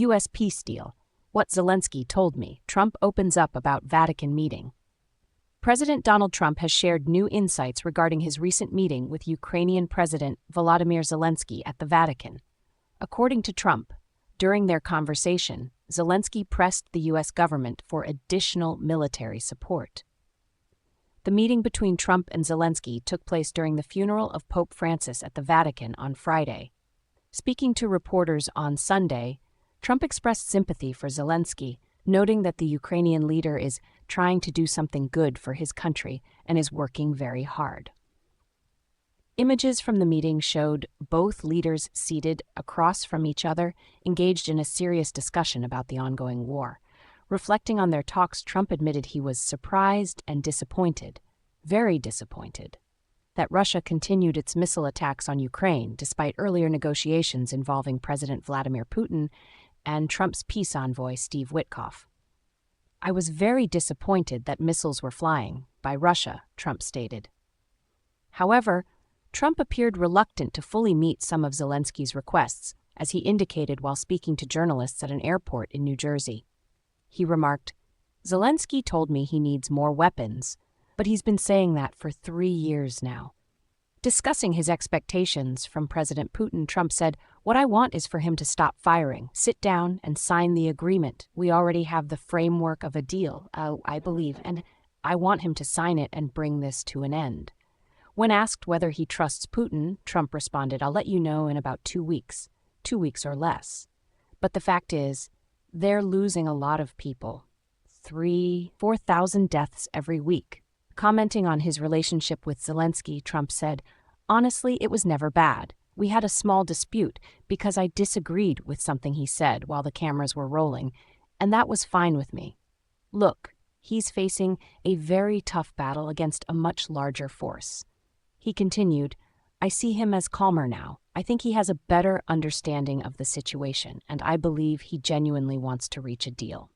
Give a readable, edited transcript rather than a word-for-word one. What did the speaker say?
U.S. peace deal. What Zelenskyy told me. Trump opens up about Vatican meeting. President Donald Trump has shared new insights regarding his recent meeting with Ukrainian President Volodymyr Zelenskyy at the Vatican. According to Trump, during their conversation, Zelenskyy pressed the U.S. government for additional military support. The meeting between Trump and Zelenskyy took place during the funeral of Pope Francis at the Vatican on Friday. Speaking to reporters on Sunday, Trump expressed sympathy for Zelenskyy, noting that the Ukrainian leader is trying to do something good for his country and is working very hard. Images from the meeting showed both leaders seated across from each other, engaged in a serious discussion about the ongoing war. Reflecting on their talks, Trump admitted he was surprised and disappointed, very disappointed, that Russia continued its missile attacks on Ukraine despite earlier negotiations involving President Vladimir Putin and Trump's peace envoy Steve Witkoff. "I was very disappointed that missiles were flying by Russia," Trump stated. However, Trump appeared reluctant to fully meet some of Zelenskyy's requests, as he indicated while speaking to journalists at an airport in New Jersey. He remarked, "Zelenskyy told me he needs more weapons, but he's been saying that for 3 years now." Discussing his expectations from President Putin, Trump said, "What I want is for him to stop firing, sit down and sign the agreement. We already have the framework of a deal, I believe, and I want him to sign it and bring this to an end." When asked whether he trusts Putin, Trump responded, "I'll let you know in about 2 weeks, 2 weeks or less. But the fact is, they're losing a lot of people. 4,000 deaths every week." Commenting on his relationship with Zelenskyy, Trump said, "Honestly, it was never bad. We had a small dispute because I disagreed with something he said while the cameras were rolling, and that was fine with me. Look, he's facing a very tough battle against a much larger force." He continued, "I see him as calmer now. I think he has a better understanding of the situation, and I believe he genuinely wants to reach a deal."